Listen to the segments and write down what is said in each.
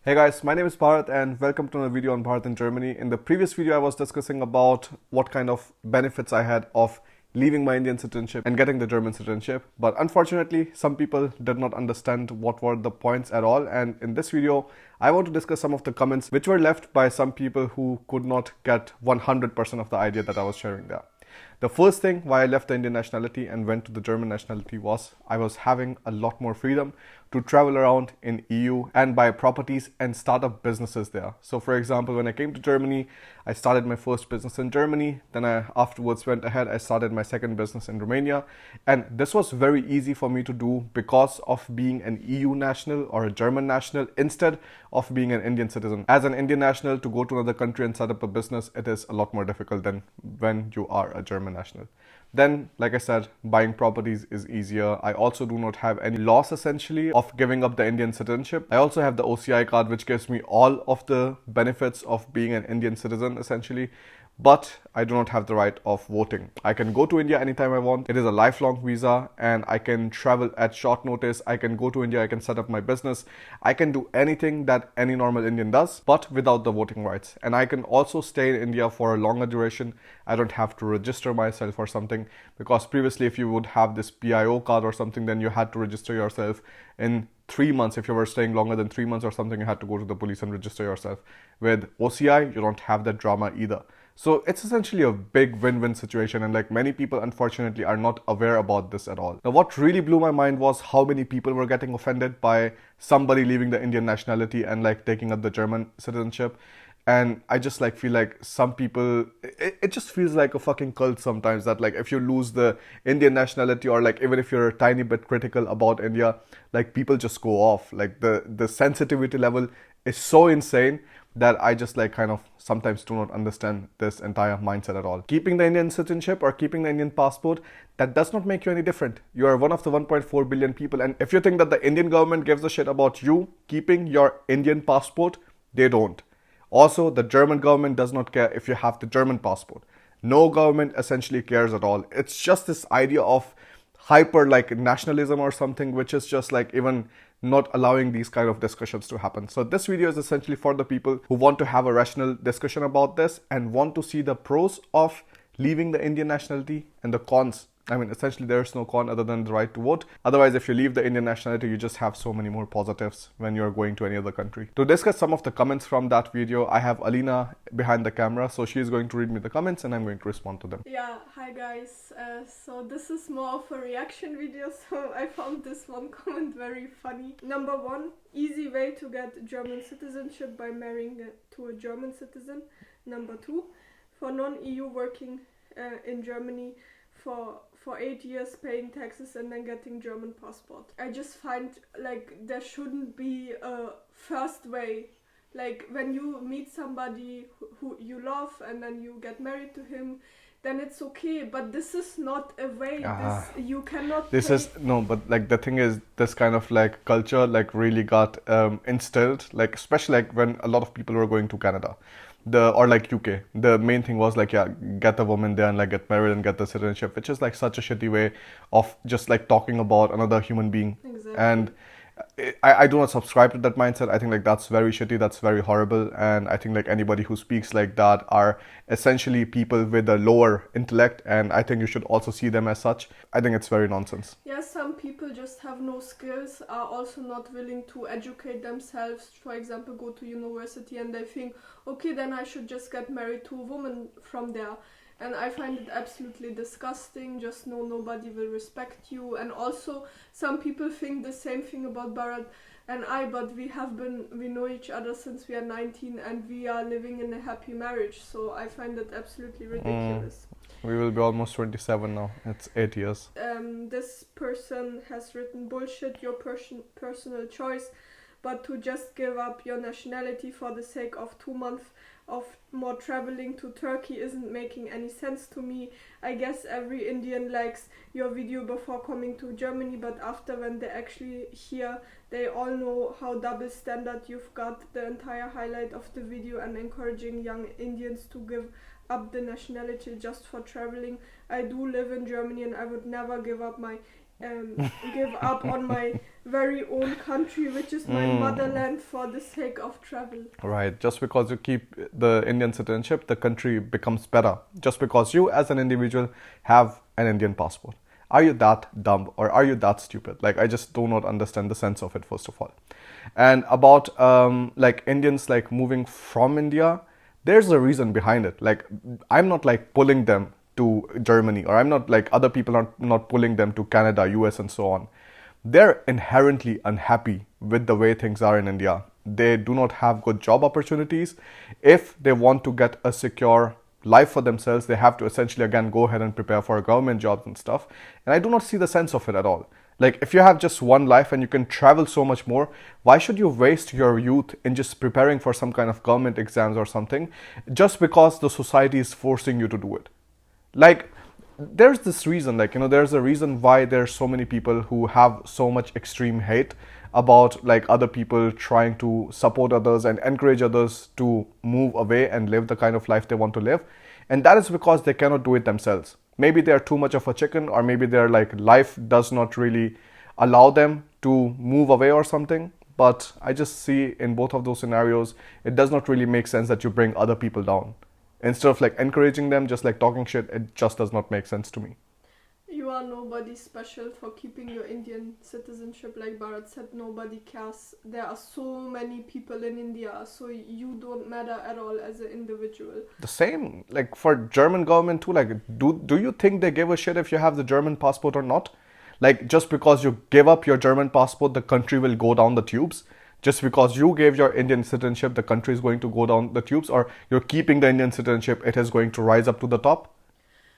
Hey guys, my name is Bharat and welcome to another video on Bharat in Germany. In the previous video, I was discussing about what kind of benefits I had of leaving my Indian citizenship and getting the German citizenship. But unfortunately, some people did not understand what were the points at all. And in this video, I want to discuss some of the comments which were left by some people who could not get 100% of the idea that I was sharing there. The first thing why I left the Indian nationality and went to the German nationality was I was having a lot more freedom to travel around in EU and buy properties and start up businesses there. So for example, when I came to Germany, I started my first business in Germany. Then I afterwards went ahead, I started my second business in Romania. And this was very easy for me to do because of being an EU national or a German national instead of being an Indian citizen. As an Indian national, to go to another country and set up a business, it is a lot more difficult than when you are a German national. Then, like I said, buying properties is easier. I also do not have any loss essentially of giving up the Indian citizenship. I also have the OCI card, which gives me all of the benefits of being an Indian citizen essentially. But I do not have the right of voting. I can go to India anytime I want. It is a lifelong visa and I can travel at short notice. I can go to India, I can set up my business. I can do anything that any normal Indian does, but without the voting rights. And I can also stay in India for a longer duration. I don't have to register myself or something, because previously if you would have this PIO card or something, then you had to register yourself in 3 months. If you were staying longer than 3 months or something, you had to go to the police and register yourself. With OCI, you don't have that drama either. So it's essentially a big win-win situation, and like many people unfortunately are not aware about this at all. Now what really blew my mind was how many people were getting offended by somebody leaving the Indian nationality and like taking up the German citizenship. And I just like feel like some people, it just feels like a fucking cult sometimes, that like if you lose the Indian nationality or like even if you're a tiny bit critical about India, like people just go off. Like the sensitivity level is so insane that I just like kind of sometimes do not understand this entire mindset at all. Keeping the Indian citizenship or keeping the Indian passport, that does not make you any different. You are one of the 1.4 billion people, and if you think that the Indian government gives a shit about you keeping your Indian passport, they don't. Also, the German government does not care if you have the German passport. No government essentially cares at all. It's just this idea of hyper like nationalism or something, which is just like even not allowing these kind of discussions to happen. So this video is essentially for the people who want to have a rational discussion about this and want to see the pros of leaving the Indian nationality and the cons. I mean, essentially there is no con other than the right to vote. Otherwise, if you leave the Indian nationality, you just have so many more positives when you're going to any other country. To discuss some of the comments from that video, I have Alina behind the camera. So she's going to read me the comments and I'm going to respond to them. Yeah, hi guys. So this is more of a reaction video, so I found this one comment very funny. Number one, easy way to get German citizenship by marrying to a German citizen. Number two, for non-EU working in Germany for 8 years, paying taxes and then getting German passport. I just find like there shouldn't be a first way. Like when you meet somebody who you love and then you get married to him, then it's okay. But this is not a way. You cannot. This is no, but like the thing is, this kind of like culture like really got instilled. Like especially like when a lot of people were going to Canada. Or like UK, the main thing was like, yeah, get a woman there and like get married and get the citizenship, which is like such a shitty way of just like talking about another human being. Exactly. And I do not subscribe to that mindset. I think like that's very shitty, that's very horrible, and I think like anybody who speaks like that are essentially people with a lower intellect, and I think you should also see them as such. I think it's very nonsense. Yeah, some people just have no skills, are also not willing to educate themselves, for example go to university, and they think, okay, then I should just get married to a woman from there. And I find it absolutely disgusting. Just know nobody will respect you. And also some people think the same thing about Bharat and I, but we know each other since we are 19 and we are living in a happy marriage. So I find it absolutely ridiculous. We will be almost 27 now. It's 8 years. This person has written, bullshit, your personal choice, but to just give up your nationality for the sake of 2 months of more traveling to Turkey isn't making any sense to me. I guess every Indian likes your video before coming to Germany, but after when they actually hear, they all know how double standard you've got. The entire highlight of the video and encouraging young Indians to give up the nationality just for traveling. I do live in Germany and I would never give up my give up on my very own country, which is my motherland, for the sake of travel. Right. Just because you keep the Indian citizenship, the country becomes better. Just because you as an individual have an Indian passport. Are you that dumb or are you that stupid? Like, I just do not understand the sense of it, first of all. And about like Indians like moving from India, there's a reason behind it. Like, I'm not like pulling them to Germany, or I'm not like other people are not pulling them to Canada, US, and so on. They're inherently unhappy with the way things are in India. They do not have good job opportunities. If they want to get a secure life for themselves, they have to essentially again go ahead and prepare for government jobs and stuff. And I do not see the sense of it at all. Like, if you have just one life and you can travel so much more, why should you waste your youth in just preparing for some kind of government exams or something just because the society is forcing you to do it? Like, there's this reason, like, there's a reason why there's so many people who have so much extreme hate about like other people trying to support others and encourage others to move away and live the kind of life they want to live. And that is because they cannot do it themselves. Maybe they're too much of a chicken, or maybe they're like life does not really allow them to move away or something. But I just see in both of those scenarios, it does not really make sense that you bring other people down. Instead of like encouraging them, just like talking shit, it just does not make sense to me. You are nobody special for keeping your Indian citizenship. Like Bharat said, nobody cares. There are so many people in India, so you don't matter at all as an individual. The same, like for German government too, like do you think they give a shit if you have the German passport or not? Like, just because you give up your German passport, the country will go down the tubes? Just because you gave your Indian citizenship, the country is going to go down the tubes? Or you're keeping the Indian citizenship, it is going to rise up to the top?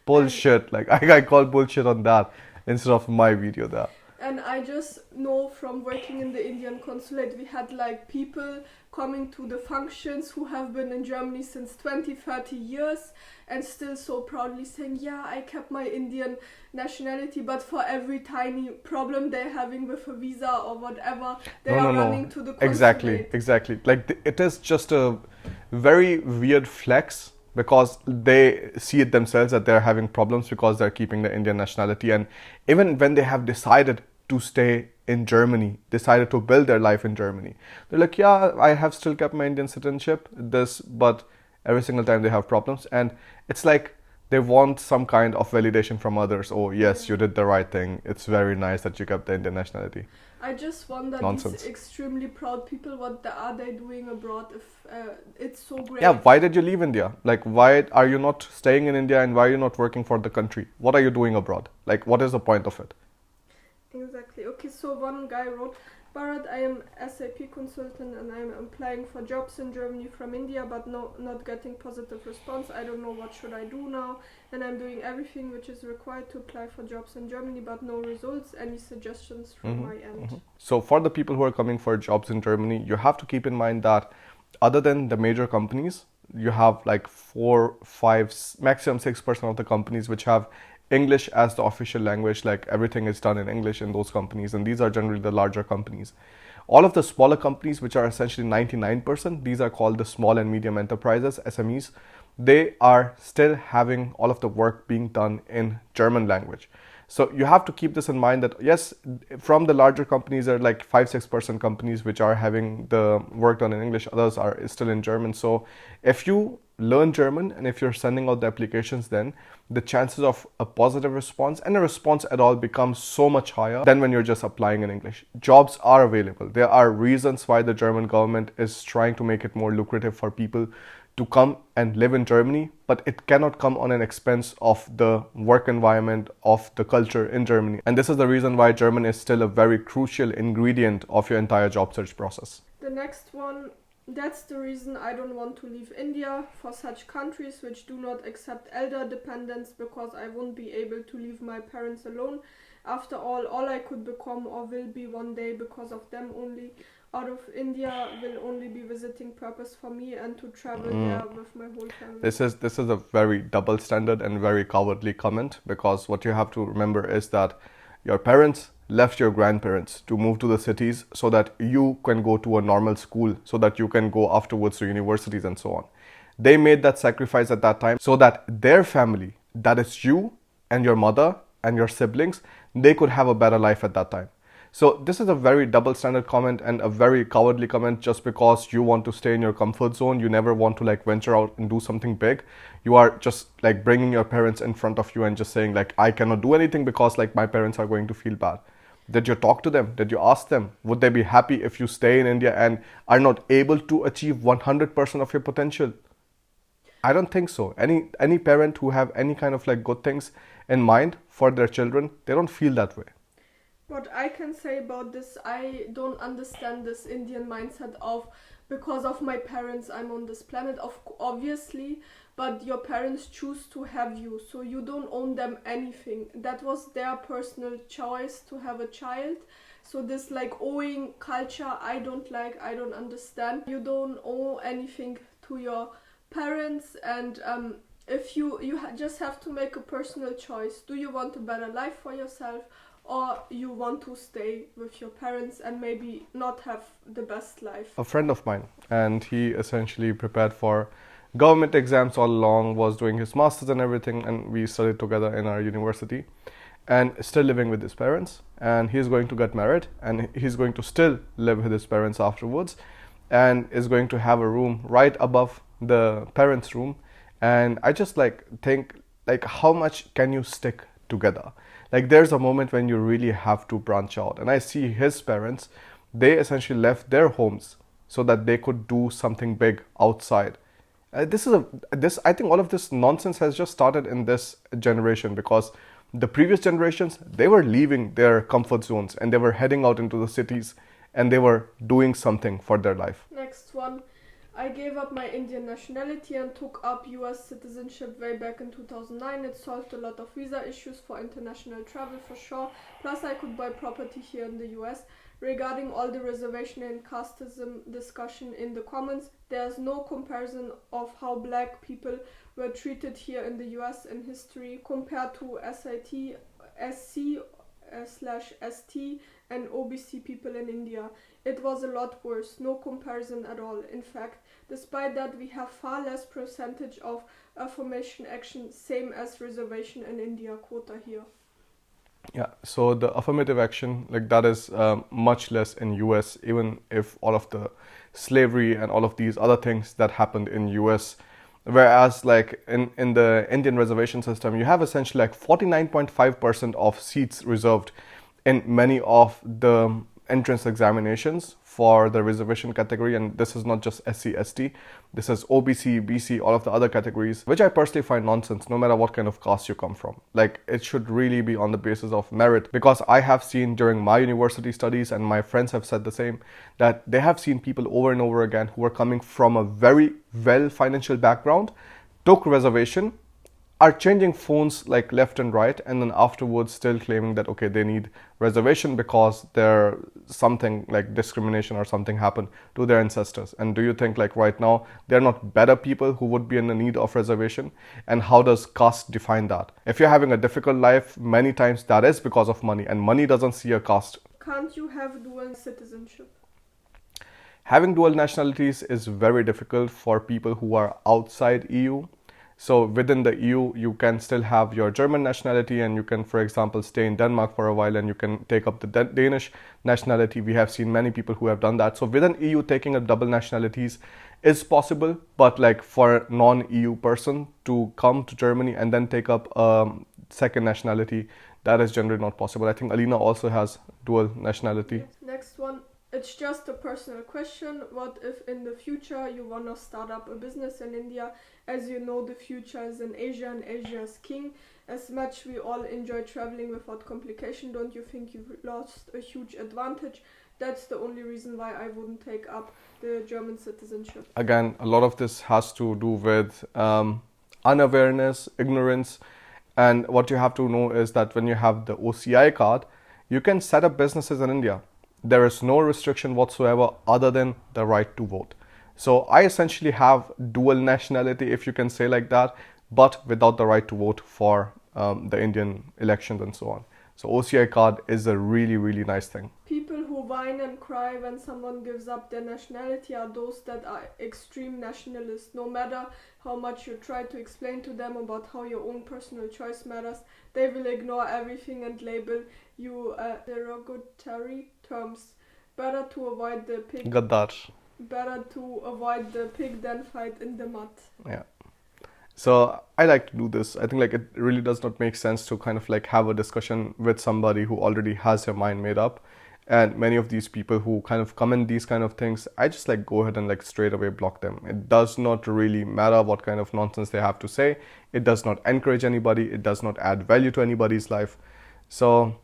Bullshit. Like, I call bullshit on that instead of my video there. And I just know from working in the Indian consulate, we had like people coming to the functions who have been in Germany since 20-30 years and still so proudly saying, yeah, I kept my Indian nationality, but for every tiny problem they're having with a visa or whatever, they are running to the consulate. Exactly. Like, it is just a very weird flex, because they see it themselves that they're having problems because they're keeping the Indian nationality. And even when they have decided to stay in Germany, decided to build their life in Germany, they're like, yeah, I have still kept my Indian citizenship, but every single time they have problems. And it's like they want some kind of validation from others. Oh, yes, you did the right thing. It's very nice that you kept the Indian nationality. I just wonder, these extremely proud people, what are they doing abroad if it's so great? Yeah, why did you leave India? Like, why are you not staying in India, and why are you not working for the country? What are you doing abroad? Like, what is the point of it? Exactly. Okay, so one guy wrote, Bharat, I am SAP consultant and I am applying for jobs in Germany from India, but not getting positive response. I don't know what should I do now, and I'm doing everything which is required to apply for jobs in Germany, but no results. Any suggestions from my end? So for the people who are coming for jobs in Germany, you have to keep in mind that other than the major companies, you have like 4, 5, maximum 6% of the companies which have English as the official language. Like, everything is done in English in those companies, and these are generally the larger companies. All of the smaller companies, which are essentially 99%, these are called the small and medium enterprises, SMEs. They are still having all of the work being done in German language. So you have to keep this in mind that yes, from the larger companies, there are like 5-6% companies which are having the work done in English, others are still in German. So if you learn German and if you're sending out the applications, then the chances of a positive response and a response at all becomes so much higher than when you're just applying in English. Jobs are available. There are reasons why the German government is trying to make it more lucrative for people to come and live in Germany, but it cannot come on an expense of the work environment, of the culture in Germany. And this is the reason why German is still a very crucial ingredient of your entire job search process. The next one, that's the reason I don't want to leave India for such countries which do not accept elder dependents, because I won't be able to leave my parents alone. After all I could become or will be one day because of them only. Out of India will only be visiting purpose for me and to travel there with my whole family. This is a very double standard and very cowardly comment, because what you have to remember is that your parents left your grandparents to move to the cities so that you can go to a normal school, so that you can go afterwards to universities and so on. They made that sacrifice at that time so that their family, that is you and your mother and your siblings, they could have a better life at that time. So this is a very double standard comment and a very cowardly comment. Just because you want to stay in your comfort zone, you never want to like venture out and do something big. You are just like bringing your parents in front of you and just saying like, I cannot do anything because like my parents are going to feel bad. Did you talk to them? Did you ask them? Would they be happy if you stay in India and are not able to achieve 100% of your potential? I don't think so. Any parent who have any kind of like good things in mind for their children, they don't feel that way. What I can say about this, I don't understand this Indian mindset of because of my parents I'm on this planet, obviously, but your parents choose to have you, so you don't own them anything. That was their personal choice to have a child. So this like owing culture, I don't like, I don't understand. You don't owe anything to your parents, and if you just have to make a personal choice. Do you want a better life for yourself, or you want to stay with your parents and maybe not have the best life? A friend of mine, and he essentially prepared for government exams all along, was doing his masters and everything, and we studied together in our university, and still living with his parents, and he's going to get married, and he's going to still live with his parents afterwards, and is going to have a room right above the parents' room. And I just like think like, how much can you stick together? Like there's a moment when you really have to branch out. And I see his parents, they essentially left their homes so that they could do something big outside. I think all of this nonsense has just started in this generation, because the previous generations, they were leaving their comfort zones and they were heading out into the cities and they were doing something for their life. Next one. I gave up my Indian nationality and took up US citizenship way back in 2009. It solved a lot of visa issues for international travel for sure. Plus I could buy property here in the US. Regarding all the reservation and casteism discussion in the comments, there's no comparison of how black people were treated here in the US in history compared to SIT, SC /ST and OBC people in India. It was a lot worse, no comparison at all. In fact, despite that, we have far less percentage of affirmation action, same as reservation in India, quota here. Yeah, so the affirmative action, like that is much less in US, even if all of the slavery and all of these other things that happened in US. Whereas like in the Indian reservation system, you have essentially like 49.5% of seats reserved in many of the entrance examinations for the reservation category. And this is not just SC, ST, this is OBC, BC, all of the other categories, which I personally find nonsense no matter what kind of caste you come from. Like it should really be on the basis of merit, because I have seen during my university studies, and my friends have said the same, that they have seen people over and over again who are coming from a very well financial background, took reservation, are changing phones like left and right, and then afterwards still claiming that okay, they need reservation because there something like discrimination or something happened to their ancestors. And do you think like right now they're not better people who would be in the need of reservation? And how does caste define that? If you're having a difficult life, many times that is because of money, and money doesn't see a caste. Can't you have dual citizenship? Having dual nationalities is very difficult for people who are outside EU. So within the EU, you can still have your German nationality, and you can, for example, stay in Denmark for a while, and you can take up the Danish nationality. We have seen many people who have done that. So within EU, taking up double nationalities is possible, but like for a non-EU person to come to Germany and then take up second nationality, that is generally not possible. I think Alina also has dual nationality. Yes. Next one. It's just a personal question. What if in the future you want to start up a business in India? As you know, the future is in Asia and Asia is king. As much we all enjoy traveling without complication, don't you think you've lost a huge advantage? That's the only reason why I wouldn't take up the German citizenship. Again, a lot of this has to do with unawareness, ignorance. And what you have to know is that when you have the OCI card, you can set up businesses in India. There is no restriction whatsoever other than the right to vote. So I essentially have dual nationality, if you can say like that, but without the right to vote for the Indian elections and so on. So OCI card is a really, really nice thing. People who whine and cry when someone gives up their nationality are those that are extreme nationalists. No matter how much you try to explain to them about how your own personal choice matters, they will ignore everything and label you derogatory terms. Better to avoid the pig. Gaddar. Better to avoid the pig than fight in the mud. Yeah. So I like to do this. I think like it really does not make sense to kind of like have a discussion with somebody who already has their mind made up. And many of these people who kind of comment these kind of things, I just like go ahead and like straight away block them. It does not really matter what kind of nonsense they have to say. It does not encourage anybody. It does not add value to anybody's life. So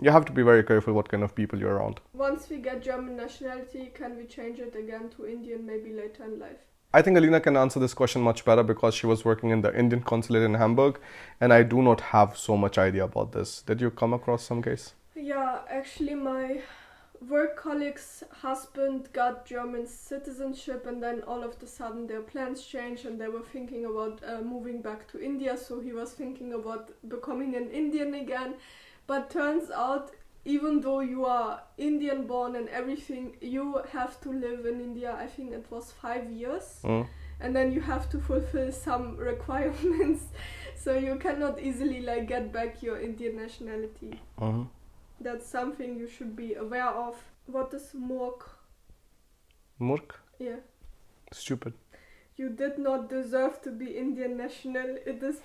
you have to be very careful what kind of people you're around. Once we get German nationality, can we change it again to Indian maybe later in life? I think Alina can answer this question much better because she was working in the Indian consulate in Hamburg, and I do not have so much idea about this. Did you come across some case? Yeah, actually my work colleague's husband got German citizenship, and then all of a sudden their plans changed and they were thinking about moving back to India, so he was thinking about becoming an Indian again. But turns out, even though you are Indian born and everything, you have to live in India, I think it was 5 years. And then you have to fulfill some requirements. So you cannot easily like get back your Indian nationality. That's something you should be aware of. What is Murkh? Murkh? Yeah. Stupid. You did not deserve to be Indian national. It is...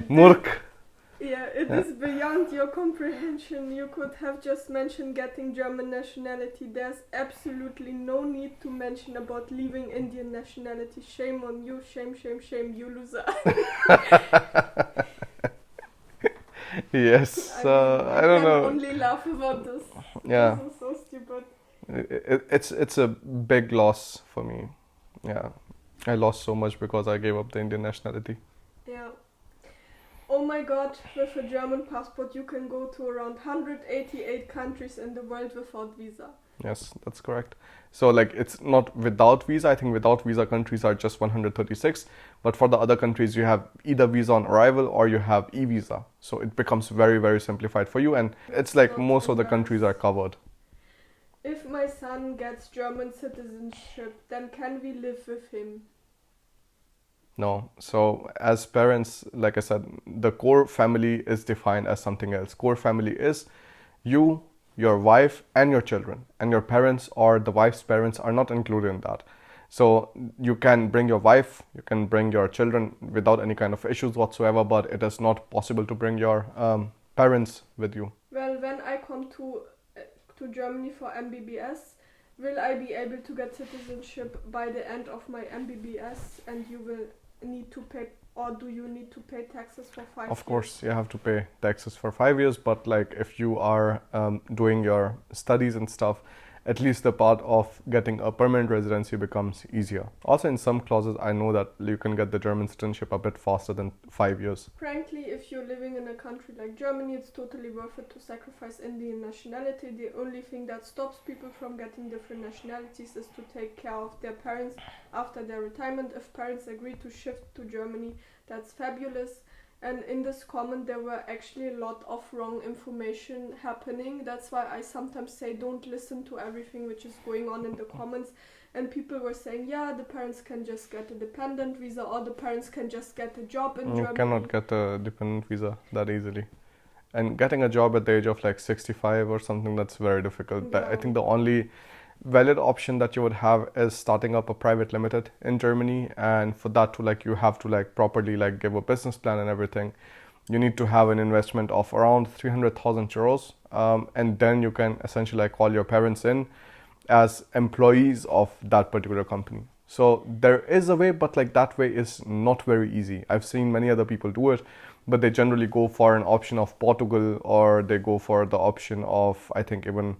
Murkh. Yeah, it is beyond your comprehension. You could have just mentioned getting German nationality. There's absolutely no need to mention about leaving Indian nationality. Shame on you, shame, shame, shame, you loser. Yes, I don't know. I only laugh about this. Yeah. This is so stupid. It's a big loss for me. Yeah, I lost so much because I gave up the Indian nationality. Yeah. Oh my god, with a German passport you can go to around 188 countries in the world without visa. Yes, that's correct. So like it's not without visa. I think without visa countries are just 136. But for the other countries you have either visa on arrival or you have e-visa. So it becomes very, very simplified for you, and it's like most of the countries are covered. If my son gets German citizenship, then can we live with him? No. So as parents, like I said, the core family is defined as something else. Core family is you, your wife, and your children. And your parents or the wife's parents are not included in that. So you can bring your wife, you can bring your children without any kind of issues whatsoever, but it is not possible to bring your parents with you. Well, when I come to Germany for MBBS, will I be able to get citizenship by the end of my MBBS, and you will need to pay, or do you need to pay taxes for 5 years? Of course, you have to pay taxes for 5 years, but like if you are doing your studies and stuff, at least the part of getting a permanent residency becomes easier. Also in some clauses, I know that you can get the German citizenship a bit faster than 5 years. Frankly, if you're living in a country like Germany, it's totally worth it to sacrifice Indian nationality. The only thing that stops people from getting different nationalities is to take care of their parents after their retirement. If parents agree to shift to Germany, that's fabulous. And in this comment there were actually a lot of wrong information happening. That's why I sometimes say don't listen to everything which is going on in the comments. And people were saying, yeah, the parents can just get a dependent visa, or the parents can just get a job in Germany. You cannot get a dependent visa that easily. And getting a job at the age of like 65 or something, that's very difficult. Yeah. I think the only valid option that you would have is starting up a private limited in Germany, and for that to like you have to like properly like give a business plan and everything. You need to have an investment of around 300,000 euros, and then you can essentially like call your parents in as employees of that particular company. So there is a way, but like that way is not very easy. I've seen many other people do it, but they generally go for an option of Portugal, or they go for the option of I think even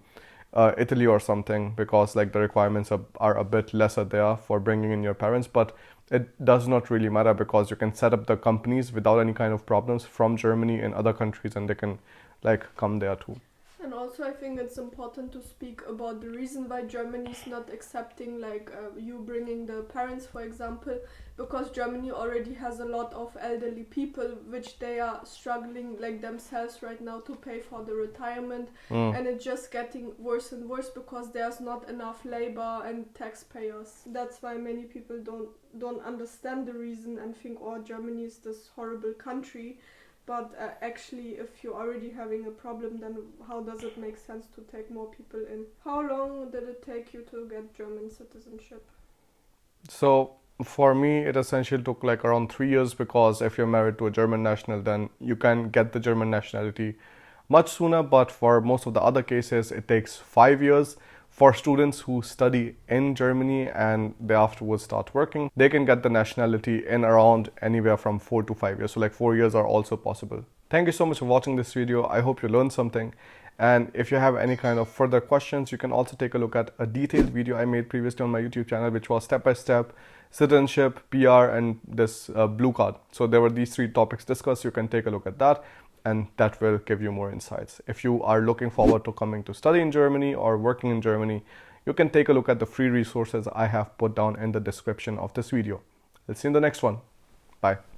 Italy or something, because like the requirements are a bit lesser there for bringing in your parents. But it does not really matter because you can set up the companies without any kind of problems from Germany in other countries, and they can like come there too. And also I think it's important to speak about the reason why Germany is not accepting like you bringing the parents, for example, because Germany already has a lot of elderly people which they are struggling like themselves right now to pay for the retirement, and it's just getting worse and worse because there's not enough labor and taxpayers. That's why many people don't understand the reason and think, oh, Germany is this horrible country. But actually, if you're already having a problem, then how does it make sense to take more people in? How long did it take you to get German citizenship? So for me, it essentially took like around 3 years, because if you're married to a German national, then you can get the German nationality much sooner. But for most of the other cases, it takes 5 years. For students who study in Germany and they afterwards start working, they can get the nationality in around anywhere from 4 to 5 years. So like 4 years are also possible. Thank you so much for watching this video. I hope you learned something. And if you have any kind of further questions, you can also take a look at a detailed video I made previously on my YouTube channel, which was step-by-step citizenship, PR, and this blue card. So there were these 3 topics discussed. You can take a look at that, and that will give you more insights. If you are looking forward to coming to study in Germany or working in Germany, you can take a look at the free resources I have put down in the description of this video. Let's see you in the next one. Bye.